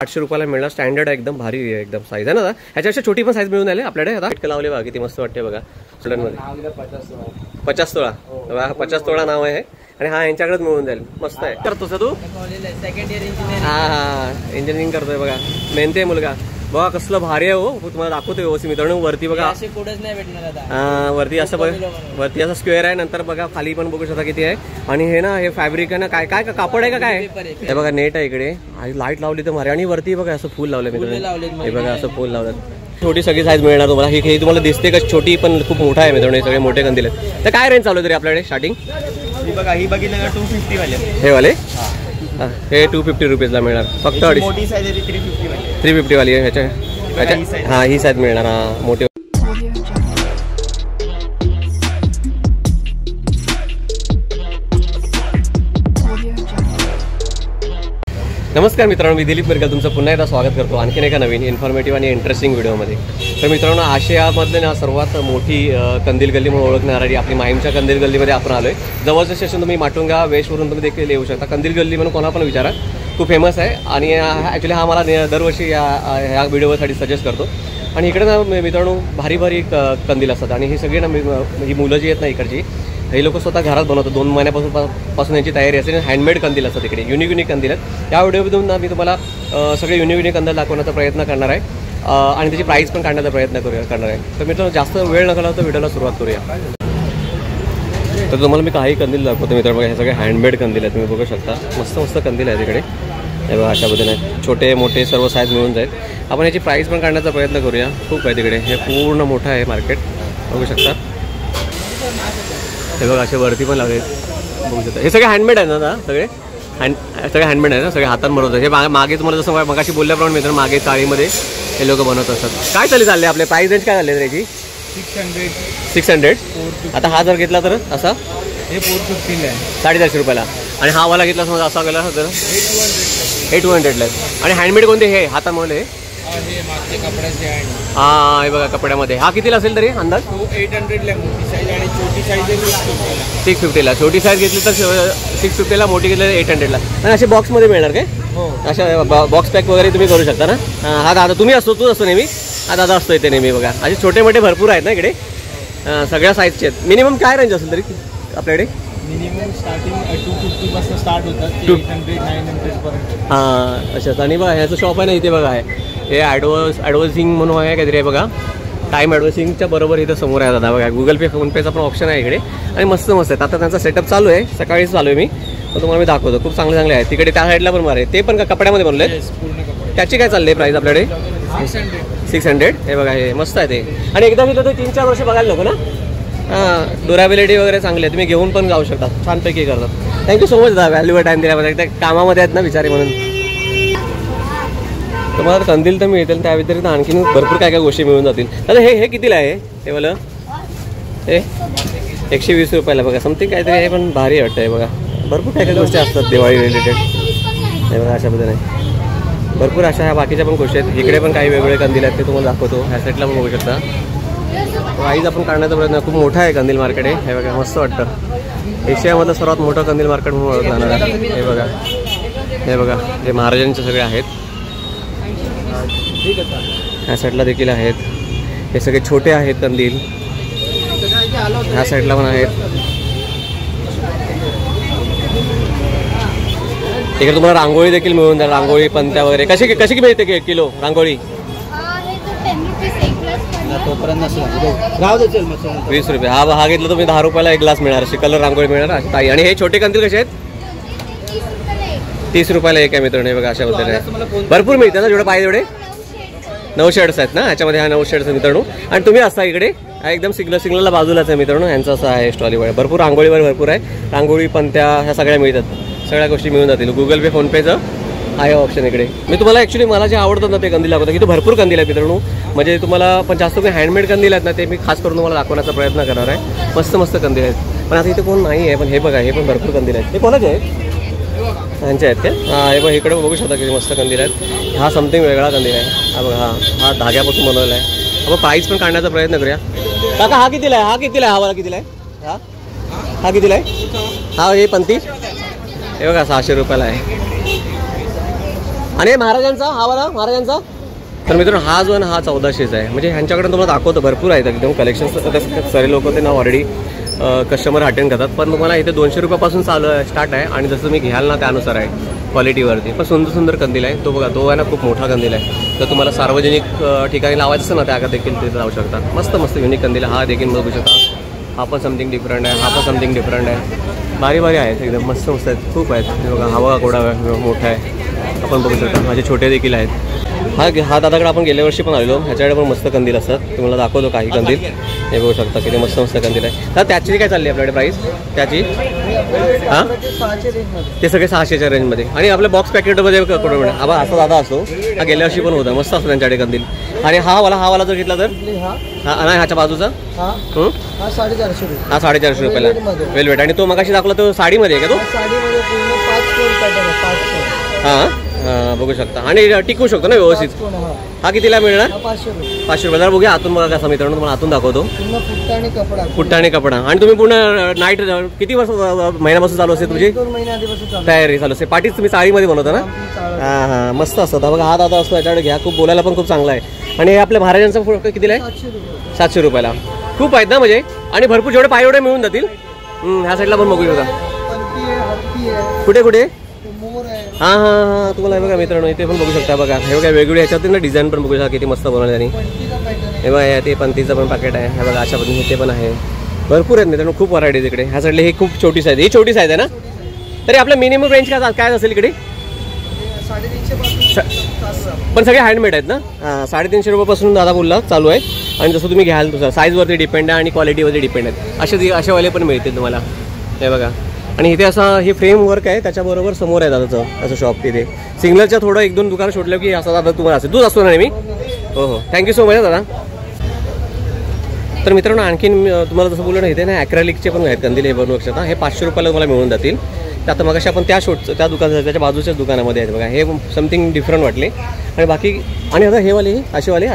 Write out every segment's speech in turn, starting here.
800 रुपयाला मिळणार. स्टँडर्ड आहे, एकदम भारी आहे, एकदम साईज आहे ना. ह्याच्यापेक्षा छोटी पण साईज मिळून आले आपल्याकडे. आता इतकं लावले बघा, किती मस्त वाटते बघा. स्टुडंटमध्ये 50 तोळा बघा, 50 तोळा नाव आहे आणि हा यांच्याकडेच मिळून जाईल. मस्त आहे. करतोस तू? Second year engineering. हा इंजिनिअरिंग करतोय बघा. मेहनती आहे मुलगा बघा, कसलं भारी आहे हो. तुम्हाला दाखवतोय व्यवस्थित मित्रांनो. वरती बघा, हा वरती असं बघा, वरती असं स्क्वेअर आहे. नंतर बघा खाली पण बघू शकता किती आहे. आणि हे ना, हे फॅब्रिक आहे ना, काय काय कापड आहे का काय. हे बघा नेट आहे इकडे, लाईट लावली तर भारी. आणि वरती बघा असं फुल लावलं मित्रांनो. हे बघा असं फुल लावलं. छोटी सगळी साईज मिळणार तुम्हाला. ही तुम्हाला दिसते का छोटी, पण खूप मोठा आहे मित्रांनो. हे सगळे मोठे कंदील आहेत. तर काय रेंज चालू तरी आपल्याकडे स्टार्टिंग? बघा ही बघितलं का 250 वाले. हे वाले हे 250 रुपीजला मिळणार फक्त. मोठी साईज आहे 350 वाली. 350 वाली आहे ह्याच्या. हा ही साईज मिळणार. हा मोठी. नमस्कार मित्रांनो, मी दिलीप मिरगल तुमचं पुन्हा एकदा स्वागत करतो आणखीन एका नवीन इन्फॉर्मेटिव्ह आणि इंटरेस्टिंग व्हिडिओमध्ये. तर मित्रांनो, आशियामधले ना सर्वात मोठी कंदील गल्ली म्हणून ओळखणारी आपली माहीमच्या कंदील गल्लीमध्ये आपण आलो आहे. जवळचं स्टेशन तुम्ही माटुंगा वेस्टवरून तुम्ही देखील येऊ शकता. कंदील गल्ली म्हणून कोणा पण विचारा, खूप फेमस आहे. आणि ॲक्च्युली हा मला दरवर्षी ह्या व्हिडिओसाठी सजेस्ट करतो. आणि इकडे ना मित्रांनो भारी भारी कंदील असतात. आणि ही सगळी ना ही मुलं जी आहेत ना इकडची, हे लोक स्वतः घरात बनवतात. 2 महिन्यापासून यांची तयारी असते. हँडमेड कंदील असतात इकडे, युनिक कंदील आहेत. या व्हिडिओमधून ना मी तुम्हाला सगळे युनिक कंदील दाखवण्याचा प्रयत्न करणार आहे आणि त्याची प्राईस पण काढण्याचा प्रयत्न करणार आहे. तर मित्रांनो, जास्त वेळ न घालवता व्हिडिओला सुरुवात करूया. तर तुम्हाला मी काही कंदील दाखवतो मित्रांनो. बघा हे सगळे हँडमेड कंदील आहेत, तुम्ही बघू शकता. मस्त मस्त कंदील आहेत इकडे. हे बघा अशा पद्धतीने छोटे मोठे सर्व साईज मिळून जाईल. आपण याची प्राईस पण काढण्याचा प्रयत्न करूया. खूप आहे तिकडे, हे पूर्ण मोठं आहे मार्केट, बघू शकता. हे बघा असे वरती पण लागले, बघू शकता. हे सगळे हँडमेड आहे ना, सगळे हँडमेड आहे ना, सगळे हातानं बनवतात. हे मागे तुम्हाला जसं मगाशी बोलल्याप्रमाणे मित्रांनो, मागे चाळीमध्ये हे लोक बनवत असतात. काय चालले आपले प्राईस रेंज काय झाले त्याची? 600. आता हा जर घेतला तर असा हे 450 आहे, 450 रुपयाला. आणि हा वाला घेतला समजा असा गेला तर हे 200ला आहे. आणि हँडमेड कोणते? हे हातामध्ये हा हे बघा कपड्यामध्ये. हा कितीला असेल तरी अंदाज? 800ला मोठी साईज आणि छोटी साईज 650ला. छोटी साईज घेतली तर 650ला, मोठी घेतली तर 800ला. आणि असे बॉक्समध्ये मिळणार काय? हो, अशा बॉक्स पॅक वगैरे तुम्ही करू शकता ना. हा दादा तुम्ही असतो, तूच असतो नेहमी. हा दादा असतो इथे नेहमी. बघा असे छोटे मोठे भरपूर आहेत ना इकडे, सगळ्या साईजचे आहेत. मिनिमम काय रेंज असेल तरी आपल्याकडे? मिनिमम स्टार्टिंग 250 पासून स्टार्ट होतात, 800-900 पर्यंत. हां अच्छा. आणि बघा ह्याचं शॉप आहे ना इथे बघा. हे ॲडव्हान्सिंग म्हणून आहे काहीतरी आहे बघा. टाईम ॲडव्हान्सिंगच्या बरोबर इथं समोर आहे दादा. बघा गुगल पे फोनपेचा पण ऑप्शन आहे इकडे. आणि मस्त मस्त आहेत. आता त्यांचा सेटअप चालू आहे, सकाळीच चालू आहे. मी तुम्हाला मी दाखवतो. खूप चांगले आहे तिकडे. त्या साईडला पण मारे, ते पण का कपड्यामध्ये बनले. त्याची काय चालली आहे प्राईस आपल्याकडे? 600. हे बघा हे मस्त आहे ते. आणि एकदा घेतलं तर 3-4 वर्ष बघायला नको ना. हां ड्युरेबिलिटी वगैरे चांगली आहे, तुम्ही घेऊन पण जाऊ शकता. छानपैकी करतात. थँक्यू सो मच दादा, व्हॅल्यूवर टाईम दिल्याबद्दल. त्या कामामध्ये आहेत ना बिचारी म्हणून. तुम्हाला कंदील तर मिळतील, त्या व्यतिरिक्त आणखीन भरपूर काय काय गोष्टी मिळून जातील. आता हे कितीला आहे हे मला? हे 120 रुपयाला. बघा समथिंग काहीतरी आहे, पण भारी वाटतं आहे. बघा भरपूर काय काय गोष्टी असतात दिवाळी रिलेटेड. हे बघा अशा पद्धतीने भरपूर अशा ह्या बाकीच्या पण गोष्टी आहेत. इकडे पण काही वेगवेगळे कंदील आहेत, ते तुम्हाला दाखवतो. ह्या साईडला पण बघू शकता. प्राईज आपण काढण्याचा प्रयत्न. खूप मोठा आहे कंदील मार्केट आहे. हे बघा मस्त वाटतं. एशियामधलं सर्वात मोठं कंदील मार्केट म्हणून ओळखलं जाणार आहे. हे बघा हे बघा हे महाराजांचे सगळे आहेत. ह्या साईडला देखील आहेत. हे सगळे छोटे आहेत कंदील. ह्या साईडला पण आहेत. इकडे तुम्हाला रांगोळी देखील मिळून जाईल. रांगोळी पंत्या वगैरे कशी मिळते किलो रांगोळी? 20 रुपये. हा घेतला तुम्ही 10 रुपयाला 1 ग्लास मिळणार. अशी कलर रांगोळी मिळणार ताई. आणि हे छोटे कंदील कसे आहेत? 30 रुपयाला एक आहे मित्रांनो. हे बघा अशा पद्धतीने भरपूर मिळतात ना, जेवढे पाहिजे तेवढे. 9 शेड्स आहेत ना ह्याच्यामध्ये. हा 9 शेड्स मित्रांनो. आणि तुम्ही असता इकडे एकदम सिग्नलला बाजूलाच आहे मित्रांनो. यांचं असं आहे स्टॉलीवर. भरपूर रांगोळीवर भरपूर आहे. रांगोळी पंत्या ह्या सगळ्या मिळतात. सगळ्या गोष्टी मिळून जातील. गुगल पे फोनपेचं आहे ऑप्शन इकडे. मी तुम्हाला ॲक्च्युली मला जे आवडतात ना ते कंदील दाखवतो. की तो भरपूर कंदील आहे मित्रांनो. म्हणजे तुम्हाला पण जास्त काही हँडमेड कंदील आहेत ना, ते मी खास करून तुम्हाला दाखवण्याचा प्रयत्न करणार आहे. मस्त मस्त कंदील आहेत. पण आता इथे कोण नाही आहे. पण हे बघा हे पण भरपूर कंदील आहेत. हे कोणाचे आहेत? त्यांचे आहेत का? हां हे बघा इकडे बघू शकता किती मस्त कंदील आहेत. हा समथिंग वेगळा कंदील आहे. हा बघा हा धाग्यापासून बनवलेला आहे. आपण प्राईस पण काढण्याचा प्रयत्न करूया. काका हा कितीला आहे? हा कितीला आहे? हा वाला कितीला आहे? हा कितीला आहे? हा हे पंती हे बघा 600 रुपयाला आहे. आणि महाराजांचा हा वाला महाराजांचा तर मित्रांनो हा जो आहे ना हा 1400चा आहे. म्हणजे ह्यांच्याकडे तुम्हाला दाखवतो भरपूर आहेत एकदम कलेक्शन. सारे लोक ते ना ऑलरेडी कस्टमर अटेंड करतात. पण तुम्हाला इथे 200 रुपयापासून स्टार्ट आहे आणि जसं तुम्ही घ्याल ना त्यानुसार आहे क्वालिटीवरती. पण सुंदर सुंदर कंदील आहे. तो बघा तो आहे ना खूप मोठा कंदील आहे. तर तुम्हाला सार्वजनिक ठिकाणी लावायचं असेल ना त्या देखील तिथे लावू शकता. मस्त मस्त युनिक कंदील. हा देखील बघू शकता. हा पण समथिंग डिफरंट आहे. हा पण समथिंग डिफरंट आहे. भारी भारी आहेत एकदम मस्त मस्त आहेत. खूप आहेत. हे बघा हा बघा कोडा मोठा आहे. आपण बघू शकता. माझे छोटे देखील आहेत. हा दादाकडे आपण गेल्या वर्षी पण आलेलो. ह्याच्याकडे पण मस्त कंदील असतात. तुम्हाला दाखवतो काही कंदील. हे बघू शकता किती मस्त मस्त कंदील आहे. तर त्याची काय चालली आपल्याकडे प्राईस त्याची? हां ते सगळे 600च्या रेंजमध्ये. आणि आपल्या बॉक्स पॅकेटमध्ये मिळेल. हा असा दादा असतो. हा गेल्या वर्षी पण होता. मस्त असतो त्यांच्याकडे कंदील. आणि हा वाला जर घेतला तर हा नाही ह्याच्या बाजूचा हा 450 रुपये. हा 450 रुपयाला वेलवेट. आणि तो मगाशी दाखवला तो साडीमध्ये आहे का तो? साडीमध्ये पूर्ण 5 कोण पॅटर्न आहे 5 कोण. हां बघू शकता. आणि टिकू शकतो ना व्यवस्थित. हा कितीला मिळणार? 500 रुपये. 500 रुपयाला. बघूया आतून बघा कसा मित्रांनो. तुम्हाला आतून दाखवतो. पूर्ण पुट्टा आणि कपडा. पुट्टा आणि कपडा. आणि तुम्ही पूर्ण नाईट किती वर्ष महिन्यापासून चालू असते तुझी 2 महिने आधीपासून चालू तयारी चालू असते? पाठीच तुम्ही साडीमध्ये बनवता ना? हां हां मस्त असतं. बघा हा दादा असतो याच्याकडे घ्या. खूप बोलायला पण खूप चांगला आहे. आणि हे आपल्या महाराजांचा कितीला आहे? 700 रुपये. 700 रुपयाला. खूप आहेत ना म्हणजे. आणि भरपूर जेवढे पाय एवढे मिळून जातील. ह्या साईडला पण बघू शकता. पंती आहे, हत्ती आहे, कुठे कुठे? मोर आहे. हां हां हां तुम्हाला बघा मित्रांनो इथे पण बघू शकता. बघा हे बघा वेगवेगळे ह्याच्यात ना डिझाईन पण बघू शकता किती मस्त बनवलं त्यांनी. पंतीचा पॅटर्न आहे. हे बघा ते पंतीचं पण पॅकेट आहे. हे बघा अशा पद्धतीने ते पण आहे. भरपूर आहेत मित्रांनो. खूप व्हरायटी इकडे. ह्या साईडला ही खूप छोटी साईज. ही छोटी साईज आहे ना? तरी आपल्या मिनिमम रेंज काय असेल इकडे? 350 पासून पण सगळे हँडमेड आहेत ना? हां 350 रुपयापासून दादा बोलला चालू आहे. आणि जसं तुम्ही घ्याल तुझं साईजवरती डिपेंड आहे आणि क्वालिटीवरती डिपेंड आहेत. अशावाले पण मिळतील तुम्हाला. हे बघा. आणि इथे असं हे फ्रेम वर्क आहे. त्याच्याबरोबर समोर आहे दादाचं असं शॉप तिथे. सिग्नलच्या थोडं 1-2 दुकानं शोधलं की असं दादा तुम्हाला असेल. तूच असतो ना नेहमी? हो हो थँक्यू सो मच दादा. तर मित्रांनो आणखीन तुम्हाला जसं बोललं ना इथे ना ॲक्रेलिकचे पण आहेत कंदील. हे बनवू शकता. हे 500 रुपयाला तुम्हाला मिळून जातील. तर आता मगाशी आपण त्या दुकानात त्याच्या बाजूच्याच दुकानामध्ये आहेत बघा. हे समथिंग डिफरंट वाटले. आणि बाकी आणि आता हे वाले असेवाले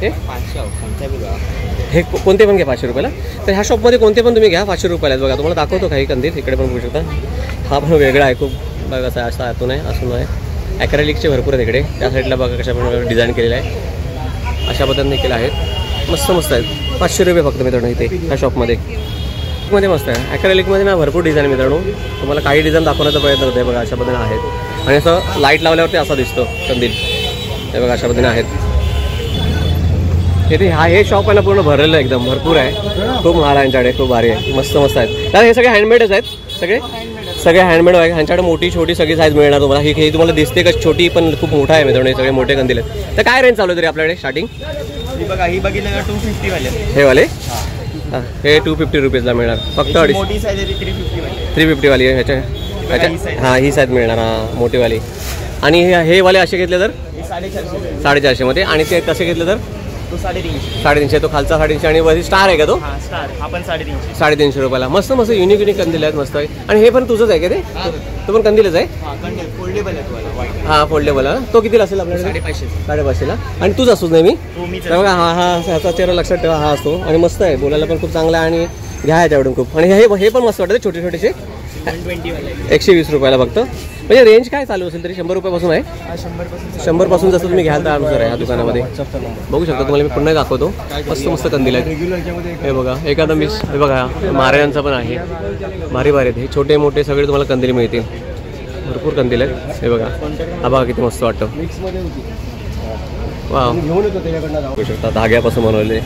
हे 500 हे कोणते पण घ्या 500 रुपयाला. तर ह्या शॉपमध्ये कोणते पण तुम्ही घ्या 500 रुपयाला. बघा तुम्हाला दाखवतो काही कंदील. इकडे पण बघू शकता. हा पण वेगळा आहे खूप. बघा असा असा आतून आहे असून आहे. ॲक्रेलिकचे भरपूर आहेत इकडे. त्या साईडला बघा कशा पण डिझाईन केलेलं आहे. अशा पद्धतीने केलं आहेत. मस्त मस्त आहेत. 500 रुपये फक्त मित्रांनो इथे ह्या शॉपमध्ये. मध्ये मस्त आहे. ॲक्रेलिकमध्ये ना भरपूर डिझाईन मित्रांनो. तुम्हाला काही डिझाईन दाखवण्याचा प्रयत्न करते. बघा अशा पद्धतीने आहेत. आणि असं लाईट लावल्यावरती असा दिसतो कंदील. हे बघा अशा पद्धतीने आहेत. इथे हे शॉप आहे ना पूर्ण भरलेलं आहे एकदम. भरपूर आहे. खूप महाल आहे यांच्याकडे. खूप भारी आहे. मस्त मस्त आहेत. तर हे सगळे हँडमेडच आहेत. सगळे हँडमेड आहे. ह्यांच्याकडे मोठी छोटी सगळी साईज मिळणार तुम्हाला. ही तुम्हाला दिसते का छोटी पण खूप मोठा आहे मित्रांनो. हे सगळे मोठे कंदील आहेत. तर काय रेंज चालू आहे तरी आपल्याकडे स्टार्टिंग? बघा ही बघितलं 250 वाले. हे वाले हे 250 रुपीजला मिळणार फक्त. मोठी साईज आहे 350 वाली. 350 वाली आहे ह्याच्या. हां ही साईज मिळणार. हां मोठीवाली. आणि हे वाले असे घेतले तर 450 मध्ये. आणि ते कसे घेतले तर तो 350. 350. तो खालचा 350. आणि वरती स्टार आहे का तो? हां स्टार. हा पण 350. 350 रुपयाला. मस्त मस्त युनिक कंदील आहेत. मस्त आहे. आणि हे पण तुझंच आहे का ते? तो पण कंदीलच आहे? हां कंदील फोल्डेबल आहे तुम्हाला व्हाईट. हां फोल्डेबल आहे. तो कितीला असेल आपल्याकडे? 550ला. आणि तूच असतोच नेहमी? तर बघा हा ह्याचा चेहरा लक्षात ठेवा. हा असतो. आणि मस्त आहे. बोलायला पण खूप चांगला आहे. आणि घ्या ह्याच्याकडून खूप. आणि हे पण मस्त वाटतं छोटे छोटेसे. 120 वाले. 120 रुपयाला फक्त. म्हणजे रेंज काय चालू असेल तरी 100 रुपयापासून आहे. 100 पासून जसं तुम्ही घ्याल त्यानुसार आहे ह्या दुकानामध्ये. बघू शकता. तुम्हाला मी पुन्हा दाखवतो. मस्त मस्त कंदील आहेत. हे बघा एखादं मिस. हे बघा महाराजांचा पण आहे. भारी भारी आहेत. हे छोटे मोठे सगळे तुम्हाला कंदील मिळतील. भरपूर कंदील आहेत. हे बघा हा बघा किती मस्त वाटतं. वा बघू शकता. धाग्यापासून बनवलेले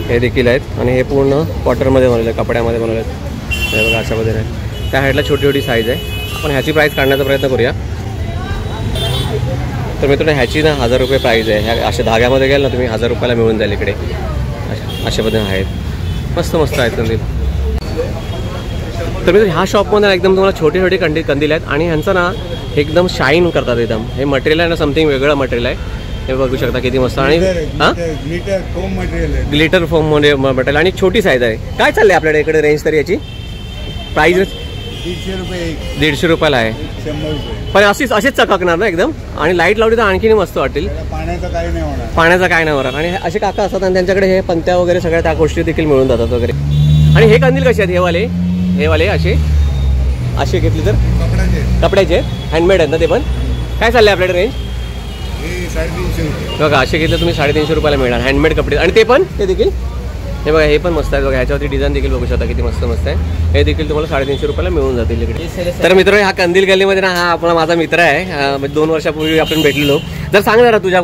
हे देखील आहेत. आणि हे पूर्ण कॉटनमध्ये बनवले कपड्यामध्ये बनवले आहेत. हे बघा अशा पद्धतीने. त्या साईडला छोटी छोटी साईज आहे. आपण ह्याची प्राईस काढण्याचा प्रयत्न करूया. तर मित्रांनो ह्याची ना 1000 रुपये प्राईज आहे. ह्या अशा धाग्यामध्ये गेल ना तुम्ही 1000 रुपयाला मिळून जाईल इकडे. अशा पद्धतीने आहेत. मस्त मस्त आहेत कंदील. तर मित्रांनो ह्या शॉपमध्ये एकदम तुम्हाला छोटे छोटे कंदील आहेत. आणि ह्यांचं ना एकदम शाईन करतात एकदम. हे मटेरियल आहे ना समथिंग वेगळं मटेरियल आहे. हे बघू शकता किती मस्त. आणि हां ग्लिटर फोम मध्ये मटेरियल. आणि छोटी साईज आहे. काय चाललंय आपल्याकडे इकडे रेंज तरी याची प्राईज? 150 रुपये. 150 रुपयाला आहे. 100 रुपये. पण असेच चकाकणार ना एकदम. आणि लाईट लावली तर आणखीन मस्त वाटेल. पाण्याचं काही नाही होणार. पाण्याचा काय नाही होणार. आणि असे काका असतात आणि त्यांच्याकडे हे पंत्या वगैरे सगळ्या त्या गोष्टी देखील मिळून जातात वगैरे. आणि हे कंदील कसे आहेत? हे वाले असे घेतले तर कपड्याचे हँडमेड आहेत ना ते पण. काय चाललंय आपल्याकडे रेंज? 350 रुपये. बघा असे घेतले तुम्ही 350 रुपयाला मिळणार हँडमेड कपडे. आणि ते पण ते देखील हे बघा हे पण मस्त आहे बघा. ह्याच्यावरती डिझाईन देखील बघू शकता किती मस्त मस्त आहे. हे देखील तुम्हाला 350 रुपयाला मिळून जातील इकडे. तर मित्र हा कंदील गल्लीमध्ये ना हा आपला माझा मित्र आहे. म्हणजे 2 वर्षापूर्वी आपण भेटलेलो. जर सांग जरा तुझ्या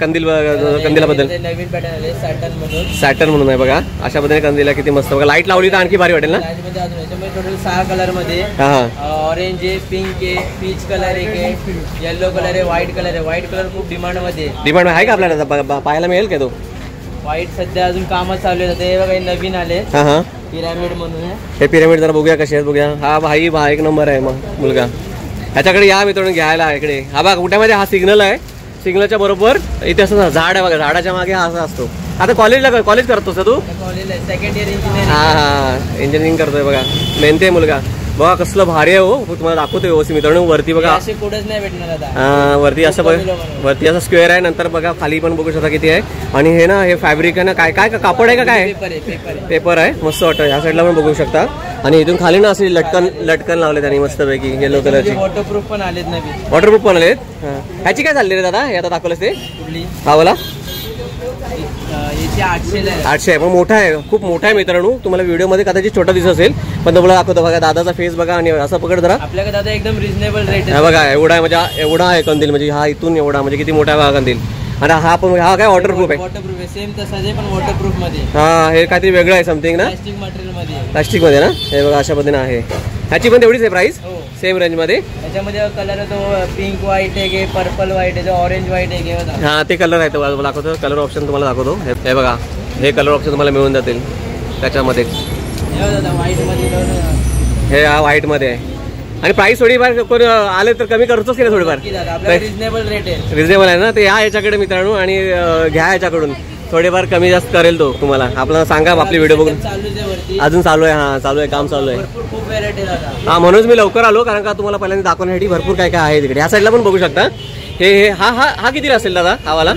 कंदिलाबद्दल. नवीन पॅटर्न आले सॅटर्न म्हणून. सॅटर्न म्हणून आहे बघा. अशा पद्धतीने कंदील आहे किती मस्त बघा. लाईट लावली तर आणखी भारी वाटेल ना. टोटल 6 कलर मध्ये हां ऑरेंज आहे, पिंक आहे, पीच कलर आहे, येलो कलर आहे, व्हाईट कलर आहे. व्हाईट कलर खूप डिमांड मध्ये आहे. डिमांड आहे का आपल्याला पाहायला मिळेल का तो. व्हाईट सध्या अजून कामच चालू आहे. हे बघा नवीन आले हां हां पिरामिड म्हणून आहे. हे पिरामिड जरा बघूया कसे आहेत बघूया. हा भाई एक नंबर आहे मग मुलगा. ह्याच्याकडे या मित्रांनो घ्यायला इकडे. हा बघा कुठ्यामध्ये हा सिग्नल आहे. सिग्नलच्या बरोबर इथे असं झाड आहे बघा. झाडाच्या मागे हा असा असतो. आता कॉलेज करतोस का तू. कॉलेज आहे सेकंड इयर इंजिनिअरिंग. हा इंजिनिअरिंग करतोय बघा. मेहनती आहे मुलगा बघा. कसलं भारी आहे हो. तुम्हाला दाखवतो व्यवस्थित मित्रांनो. वरती बघा असे कोडच नाही भेटणार आता. हा वरती असं बघा. वरती असं स्क्वेअर आहे. नंतर बघा खाली पण बघू शकता किती आहे. आणि हे ना हे फॅब्रिक आहे ना. काय काय कापड आहे का काय पेपर आहे. मस्त वाटतं. ह्या साईडला पण बघू शकता. आणि इथून खाली ना असे लटकन लावले त्यांनी मस्तपैकी येलो कलरची. वॉटरप्रूफ पण आलेत नवीन. वॉटरप्रूफ पण आलेत. ह्याची काय चालली रे दादा. हे आता दाखवलंच ते कुठली हा वाला याची 800 आहे. 800 आहे. पण मोठा आहे खूप मोठा आहे मित्रांनो. तुम्हाला व्हिडिओमध्ये कदाचित छोटा दिसत असेल पण तुम्हाला दाखवतो बघा. दादाचा फेस बघा आणि असं पकड जरा. आपल्याकडे दादा एकदम रिझनेबल रेट हा बघा एवढा आहे म्हणजे एवढा आहे कंदील. म्हणजे हा इथून एवढा म्हणजे किती मोठा आहे हा कंदील. आणि हा पण हा काय वॉटरप्रूफ आहे. वॉटरप्रूफ आहे सेम तसाच आहे पण वॉटरप्रूफ मध्ये. हा हे काहीतरी वेगळं आहे समथिंग ना. प्लास्टिक मटेरियल मध्ये. प्लास्टिक मध्ये ना. हे बघा अशा पद्धतीने आहे. ह्याची पण तेवढीच आहे प्राइस सेम रेंज मध्ये. त्याच्यामध्ये कलर आहे तो पिंक व्हाईट आहे, पर्पल व्हाईट आहे, ऑरेंज व्हाईट आहे. हा ते कलर आहे. तो दाखवतो कलर ऑप्शन तुम्हाला दाखवतो. हे बघा हे कलर ऑप्शन तुम्हाला मिळून जातील त्याच्यामध्ये. व्हाईट मध्ये हे हा व्हाईट मध्ये आहे. आणि प्राइस थोडीफार कोण आले तर कमी करतोच की थोडीफार. रिजनेबल रेट आहे. रिजनेबल आहे ना. ते या याच्याकडे मित्रांनो आणि घ्या याच्याकडून थोडेफार कमी जास्त करेल तो तुम्हाला. आपल्याला सांगा आपली व्हिडिओ बघून. अजून चालू आहे. हा चालू आहे काम चालू आहे. खूप व्हेरायटी आहे. हा म्हणूनच मी लवकर आलो कारण का तुम्हाला पहिल्यांदा दाखवण्यासाठी भरपूर काय काय आहे तिकडे. ह्या साईडला पण बघू शकता. हे हा कितीला असेल दादा हा वाला.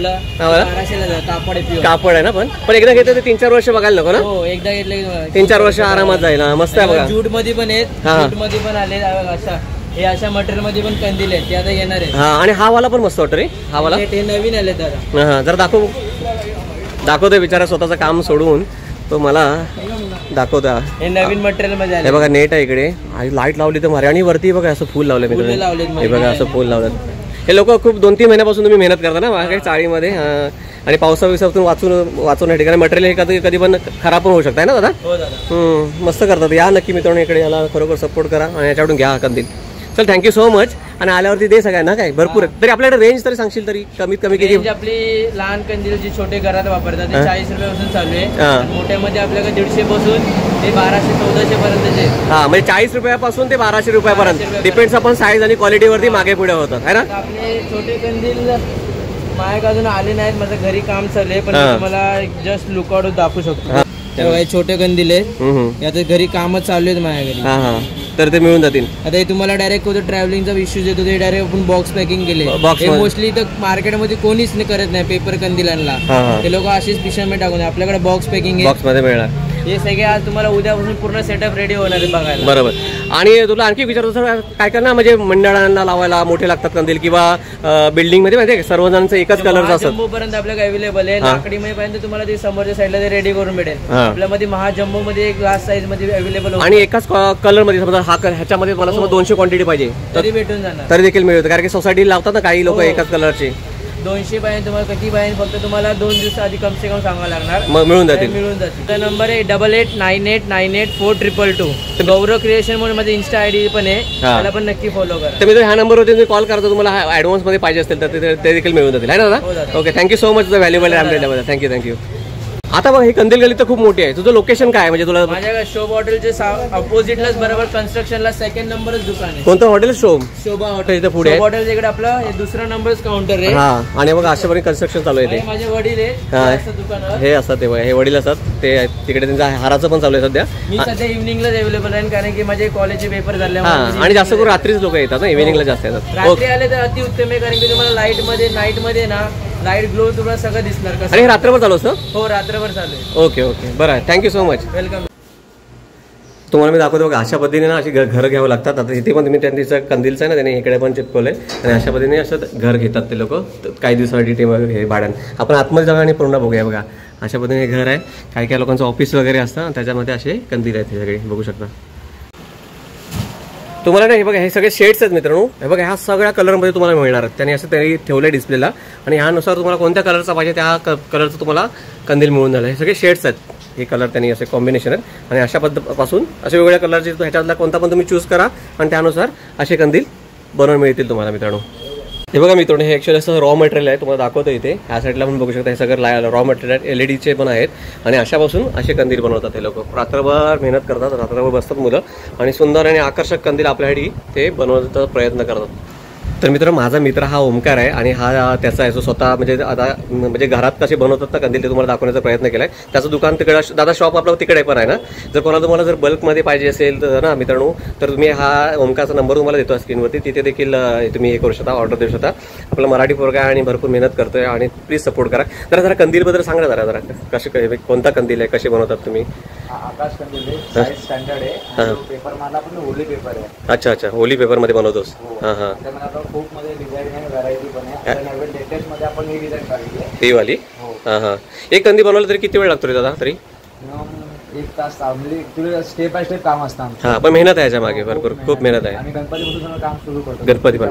कापड आहे ना. पण एकदा घेतलं तर 3-4 वर्ष बघायला नको ना. हो एकदा घेतलं 3-4 वर्ष आरामात जाईल. मस्त आहे बघा. जूट मध्ये पण आहेत. जूट मध्ये पण आले अशा. हे अशा मटेरियल मध्ये पण कंदील आहेत ते आता येणार आहे. हा आणि हा वाला पण मस्त वाटतं रे. हा वाला हे नवीन आले दादा. हा जरा दाखवतोय बिचारा स्वतःचं काम सोडून तो मला दाखवता. हे नवीन मटेरियल मध्ये हे बघा नेट आहे इकडे. लाईट लावली तर भारी. आणि वरती बघा असं फुल लावलं लावलेत. हे बघा असं फुल लावलं. हे लोक खूप 2-3 महिन्यापासून तुम्ही मेहनत करता ना काही चाळीमध्ये. आणि पावसाविसातून वाचून हे ठिकाणी मटेरियल हे कधी पण खराब पण होऊ शकत आहे ना दादा. हो दादा. मस्त करतात. या नक्की मित्रांनो इकडे याला खरोखर सपोर्ट करा आणि याच्याकडून घ्या कंदील. चल थँक्यू सो मच. आणि आल्यावरती दे सगळ्यांना काय भरपूर तरी आपल्याकडे रेंज तरी सांगशील तरी कमीत कमी किती. आपली लहान कंदील जी छोटे घरात वापरतात ते 40 रुपयापासून चालू आहे. मोठ्यामध्ये आपल्याकडे 150 पासून ते 1200-1400 पर्यंतचे. हा म्हणजे 40 रुपयापासून ते 1200 रुपयापर्यंत डिपेंड्स आपण साईज आणि क्वालिटीवरती मागे पुढे होतात है ना. आपले छोटे कंदील माझ्याकडे अजून आले नाहीत. माझं घरी काम चालू आहे पण तुम्हाला जस्ट लुकआउट दाखवू शकतो. छोटे कंदील आहे यात घरी कामच चालू आहेत माझ्या घरी. हा तर ते मिळून जातील. आता हे तुम्हाला डायरेक्ट ट्रॅव्हलिंगचा इश्यूज येतो ते डायरेक्ट आपण बॉक्स पॅकिंग केले. मोस्टली तर मार्केटमध्ये कोणीच करत नाही पेपर कंदीलांना. ते लोक अशीच पिशव्या टाकून. आपल्याकडे बॉक्स पॅकिंग बॉक्स मध्ये मिळणार. हे सगळे आज तुम्हाला उद्यापासून पूर्ण सेटअप रेडी होणार आहे बघायला. बरोबर. आणि तुला आणखी विचारतो सर काय करणार म्हणजे मंडळांना लावायला मोठे लागतात कंदील किंवा बिल्डिंग मध्ये माहिती सर्वजणांचं एकच कलरचं असतं. जम्बो पर्यंत आपल्याकडे अवेलेबल आहे. लाकडी मध्ये पर्यंत तुम्हाला ते समोरच्या साईडला ते रेडी करून मिळेल. आपल्यामध्ये महाजम्बो मध्ये ग्लास साईज मध्ये अवेलेबल होतं. आणि एकाच कलर मध्ये समजा हा ह्याच्यामध्ये मला समजा 200 क्वांटिटी पाहिजे तरी भेटून जाणार. तरी देखील मिळतं कारण की सोसायटी लावतात ना काही लोक एकाच कलरचे. 200 पाहिजे तुम्हाला किती पाहिजे फक्त तुम्हाला 2 दिवस आधी कम से कम सांगावं लागणार. मग मिळून जातील. नंबर आहे 8898984222. गौरव क्रिएशन म्हणून माझे इन्स्टा आयडी पण आहे. त्याला पण नक्की फॉलो करा. तर मी ह्या नंबरवरती कॉल करतो. तुम्हाला ऍडव्हान्स मध्ये पाहिजे असेल तर ते देखील मिळून जातील है ना दादा. Okay thank you so much valuable time दिल्याबद्दल. थँक्यू. आता बघ ही कंदील गली तर खूप मोठी आहे. तुझं लोकेशन काय म्हणजे तुला. माझ्या शो हॉटेलचे अपोजिटलाच बरोबर कन्स्ट्रक्शनला सेकंड नंबरच दुकान आहे. कोणतं हॉटेल. शोभा हॉटेल इथं पुढे. हॉटेल इकडे आपलं हे दुसरा नंबरच काउंटर आहे. हा आणि बघा अशा प्रकारे कन्स्ट्रक्शन चालू आहे. माझे वडील आहे दुकानावर. हे असतात ते हे वडील असतात ते तिकडे त्यांचा हाराचं पण चालू आहे सध्या. मी सध्या इव्हनिंगलाच अवेलेबल आहे कारण की माझे कॉलेजचे पेपर झाले. आणि जास्त करून रात्रीच लोक येतात ना. इव्हिनिंगला जास्त येतात. रात्री आले तर अति उत्तम आहे कारण की तुम्हाला लाईट मध्ये नाईट मध्ये ना लाईट ग्लो तुम्हाला सगळं दिसणार. आणि हे रात्रभर चालू असतं. हो रात्रभर चालू आहे. ओके बरं आहे. Thank you so much. वेलकम. तुम्हाला मी दाखवतो बघा, अशा पद्धतीने ना अशी घर घ्यावं लागतात. आता इथे पण तुम्ही त्यांचं कंदीलचं आहे ना, त्याने इकडे पण चिपकवलंय आणि अशा पद्धतीने असं घर घेतात ते लोक काही दिवसासाठी ते हे भाड्यानं. आपण आतमध्ये जाऊया आणि पूर्ण बघूया. बघा अशा पद्धतीने हे घर आहे. काही काही लोकांचं ऑफिस वगैरे असतं, त्याच्यामध्ये असे कंदील आहेत हे सगळे बघू शकता तुम्हाला. नाही हे बघा, हे सगळे शेड्स आहेत मित्रांनो. हे बघा, ह्या सगळ्या कलरमध्ये तुम्हाला मिळणार आहेत. त्याने असं त्यांनी ठेवलं डिस्प्लेला आणि ह्यानुसार तुम्हाला कोणत्या कलरचा पाहिजे त्या कलरचं तुम्हाला कंदील मिळून झालं. हे सगळे शेड्स आहेत, हे कलर त्यांनी असे कॉम्बिनेशन आहेत आणि अशा पद्धतीपासून असे वेगवेगळ्या कलरचे ह्याच्यातला कोणता पण तुम्ही चूज करा आणि त्यानुसार असे कंदील बनवून मिळतील तुम्हाला मित्रांनो. हे बघा मित्रांनो, हे ॲक्च्युअली असं रॉ मटेरियल आहे, तुम्हाला दाखवतो इथे. ह्या साईडला पण बघू शकता, हे सगळं रॉ मटेरियल LEDचे पण आहेत आणि अशापासून असे कंदील बनवतात हे लोक. रात्रभर मेहनत करतात, रात्रभर बसतात मुलं आणि सुंदर आणि आकर्षक कंदील आपल्यासाठी ते बनवण्याचा प्रयत्न करतात. तर मित्रांनो, माझा मित्र हा ओमकार आहे आणि हा त्याचा आहे, स्वतः म्हणजे घरात कसे बनवतात ना कंदील ते तुम्हाला दाखवण्याचा प्रयत्न केला आहे. त्याचं दुकान तिकडे, दादा शॉप आपलं तिकडे पण आहे ना. जर कोणाला तुम्हाला जर बल्कमध्ये पाहिजे असेल तर ना मित्रांनो, तर तुम्ही हा ओमकारचा नंबर तुम्हाला देतो स्क्रीनवरती, तिथे देखील तुम्ही हे करू शकता, ऑर्डर देऊ शकता. आपला मराठी पोरगा आहे आणि भरपूर मेहनत करतोय आणि प्लीज सपोर्ट करा. जरा कंदीलबद्दल सांगा जरा कसे कोणता कंदील आहे, कसे बनवतात तुम्ही. आकाश कंदील आहे, साईज स्टँडर्ड आहे, पेपर मला पण ओली पेपर आहे. अच्छा, ओली पेपरमध्ये बनवतोस. हां खूप मध्ये डिझाईन आहे, व्हरायटी पण आहे. नवीन लेटेस्ट मध्ये आपण ही डिझाईन काढली आहे, ही वाली. हां एक कंदी बनवलं तरी किती वेळ लागतो रे दादा? तरी 1 तास. म्हणजे स्टेप बाय स्टेप काम असतं. हां, पण मेहनत आहे याच्या मागे, भरपूर खूप मेहनत आहे. आणि गणपतीपासून काम सुरू करतो. गणपती पण.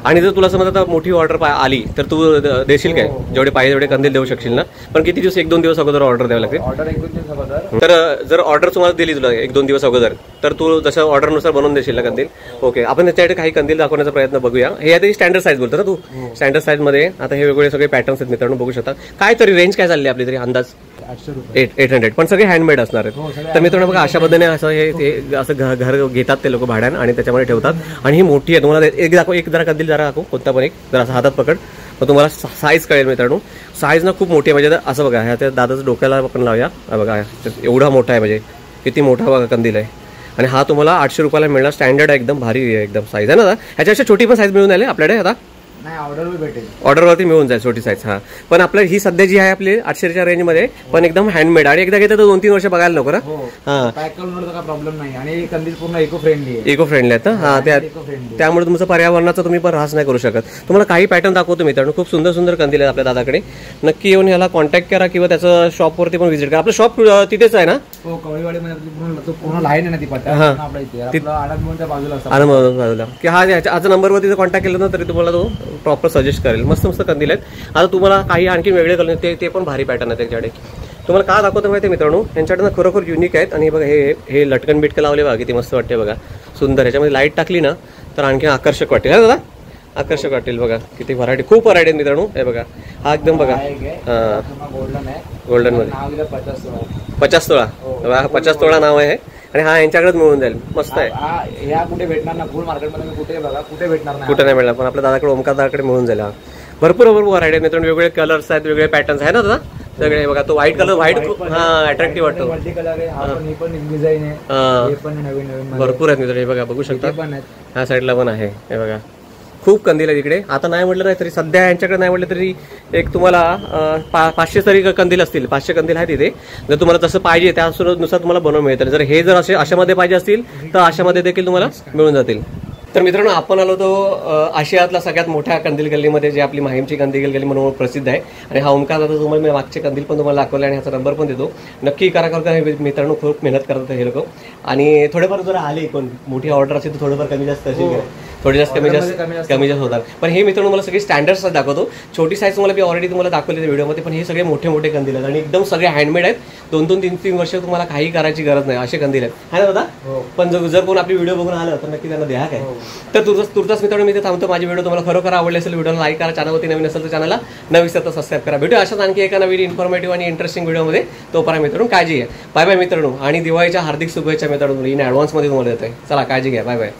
आणि जर तुला समजा आता मोठी ऑर्डर आली तर तू देशील काय? जेवढे पाहिजे तेवढे कंदील देऊ शकशील ना? पण किती दिवस, 1-2 दिवस अगोदर ऑर्डर द्यावी लागते? ऑर्डर 1-2 दिवस अगोदर. तर जर ऑर्डर तुम्हाला दिली तुला 1-2 दिवस अगोदर, तर तू जसं ऑर्डरनुसार बनवून देशील ना कंदील? ओके, आपण त्याच्याकडे काही कंदील दाखवण्याचा प्रयत्न बघूया. हे आता स्टँडर्ड साईज बोलतो ना तू? स्टँडर्ड साईजमध्ये आता हे वेगवेगळे सगळे पॅटर्न्स आहेत मित्रांनो, बघू शकता. काय तरी रेंज काय चालली आपली तरी अंदाज? 800 रुपये. 800, पण सगळे हँडमेड असणार आहेत. तर मित्रांनो बघा, अशा पद्धतीने असं हे असं घर घेतात ते लोक भाड्यानं आणि त्याच्यामध्ये ठेवतात. आणि ही मोठी आहे. तुम्हाला एक जरा कंदील जरा दाखवू, कोणता पण एक जरा असं हातात पकड, मग तुम्हाला साईज कळेल मित्रांनो. साईज ना खूप मोठी आहे. म्हणजे असं बघा, ह्या त्या दादाचं डोक्याला आपण लावूया. बघा एवढा मोठा आहे, म्हणजे किती मोठा बघा कंदील आहे. आणि हा तुम्हाला 800 रुपयाला मिळणार. स्टँडर्ड आहे, एकदम भारी आहे, एकदम साईज आहे ना. ह्याच्यापेक्षा छोटी पण साईज मिळून आली आपल्याकडे आता. नाही, ऑर्डरवर भेटेल, ऑर्डरवरती मिळून जाईल छोटी साईज. हां, पण आपल्या ही सध्या जी आहे आपली 800च्या रेंजमध्ये, पण एकदम हँडमेड. आणि एकदा घेतं तर 2-3 वर्ष बघायला नको ना. हां, पॅक करून काय प्रॉब्लेम नाही. आणि कंदील पूर्ण इको फ्रेंडली आहे. इको फ्रेंडली आहेत. हां, त्यामुळे तुमचं पर्यावरणाचा तुम्ही पण ऱ्हास नाही करू शकत. तुम्हाला काही पॅटर्न दाखवतो मित्रांनो, खूप सुंदर सुंदर कंदील आहेत आपल्या दादाकडे. नक्की येऊन याला कॉन्टॅक्ट करा किंवा त्याचं शॉपवरती पण व्हिजिट करा. आपलं शॉप तिथेच आहे ना? हो, कवळीवाडीमध्ये पूर्ण लाईन आहे ना ती पट्टा आपल्या इथे आनंदभवनच्या बाजूला असतो. आनंदभवन बाजूला की हा नंबरवरती कॉन्टॅक्ट केला ना तरी तुम्हाला तो प्रॉपर सजेस्ट करेल. मस्त मस्त कंदील आहेत. आता तुम्हाला काही आणखी वेगळे कलर ते पण भारी पॅटर्न आहेत त्याच्याकडे. तुम्हाला काय दाखवतो माहिती आहे मित्रांनो, यांच्याकडे ना खरोखर युनिक आहेत. आणि बघा हे लटकन बिटकन लावले बघा, किती मस्त वाटते बघा, सुंदर. ह्याच्यामध्ये लाईट टाकली ना तर आणखी आकर्षक वाटेल. हा दादा, आकर्षक वाटेल. बघा किती व्हरायटी, खूप व्हरायटी आहेत मित्रांनो. हे बघा, हा एकदम बघा गोल्डन आहे. गोल्डन मध्ये 50 तोळा. 50 तोळा नाव आहे. आणि हा यांच्याकडेच मिळून जाईल. मस्त आहे. ह्या कुठे भेटणार ना, फुल मार्केटमध्ये कुठे बघा, कुठे भेटणार नाही, कुठे नाही मिळणार. पण आपल्या दादाकडे, ओमकार दादाकडे मिळून जाईल. हा भरपूर व्हरायटी आहेत मित्रांनो. वेगवेगळे कलर्स आहेत, वेगवेगळे पॅटर्न्स आहेत ना दादा सगळे. बघा तो व्हाईट कलर, व्हाईट हा अट्रॅक्टिव्ह वाटतो. मल्टी कलर आहे. हा पण, ही पण डिझाईन आहे. हे पण नवीन नवीन भरपूर आहेत मित्रांनो. हे बघा, बघू शकता. पण आहेत. ह्या साईडला पण आहे. हे बघा, खूप कंदील आहे तिकडे. आता नाही म्हटलं नाही तरी सध्या यांच्याकडे नाही म्हटलं तरी एक तुम्हाला 500 तरी कंदील असतील. 500 कंदील आहेत तिथे. जर तुम्हाला जसं पाहिजे त्यानुसार तुम्हाला बनवून मिळतील. जर हे जर अशामध्ये पाहिजे असतील तर अशामध्ये देखील तुम्हाला मिळून जातील. तर मित्रांनो, आपण आलो तो आशियातला सगळ्यात मोठ्या कंदील गल्लीमध्ये, जे आपली माहीमची कंदील गल्ली म्हणून प्रसिद्ध आहे. आणि हा ओमकार दादा तुम्हाला मी मागचे कंदील पण तुम्हाला दाखवले आणि ह्याचा नंबर पण देतो. नक्की करा मित्रांनो, खूप मेहनत करतात हे लोक. आणि थोडेफार जर आले कोण मोठी ऑर्डर असेल तर थोडंफार कमी जास्त असेल, थोडी जास्त कमी जास्त होतात. पण हे मित्रांनो मला सगळे स्टँडर्ड दाखवतो. छोटी साईज तुम्हाला मी ऑलरेडी तुम्हाला दाखवली व्हिडिओमध्ये. पण हे सगळे मोठे मोठे कंदील आहेत आणि एकदम सगळे हँडमेड आहेत. 2-3 वर्ष तुम्हाला काही करायची गरज नाही, असे कंदील आहेत. आहे ना दादा? पण जर कोण आपली व्हिडिओ बघून आलं तर नक्की त्यांना द्या काय. तर तुर्तास मित्रांनो मी ते थांबतो. माझी व्हिडिओ तुम्हाला खरोखर आवडली असेल, व्हिडिओला लाईक करा. चॅनलवरती नवीन असेल तर चॅनलला नवीन तर सबस्क्राईब करा. भेटूया अशाच आणखी एका नवीन इन्फॉर्मेटिव्ह आणि इंटरेस्टिंग व्हिडिओमध्ये. तोपर्यंत मित्रांनो काळजी घ्या. बाय बाय मित्रांनो. आणि दिवाळीच्या हार्दिक शुभेच्छा मित्रांनो इन ॲडव्हान्समध्ये तुम्हाला देतोय. चला काळजी घ्या. Bye bye.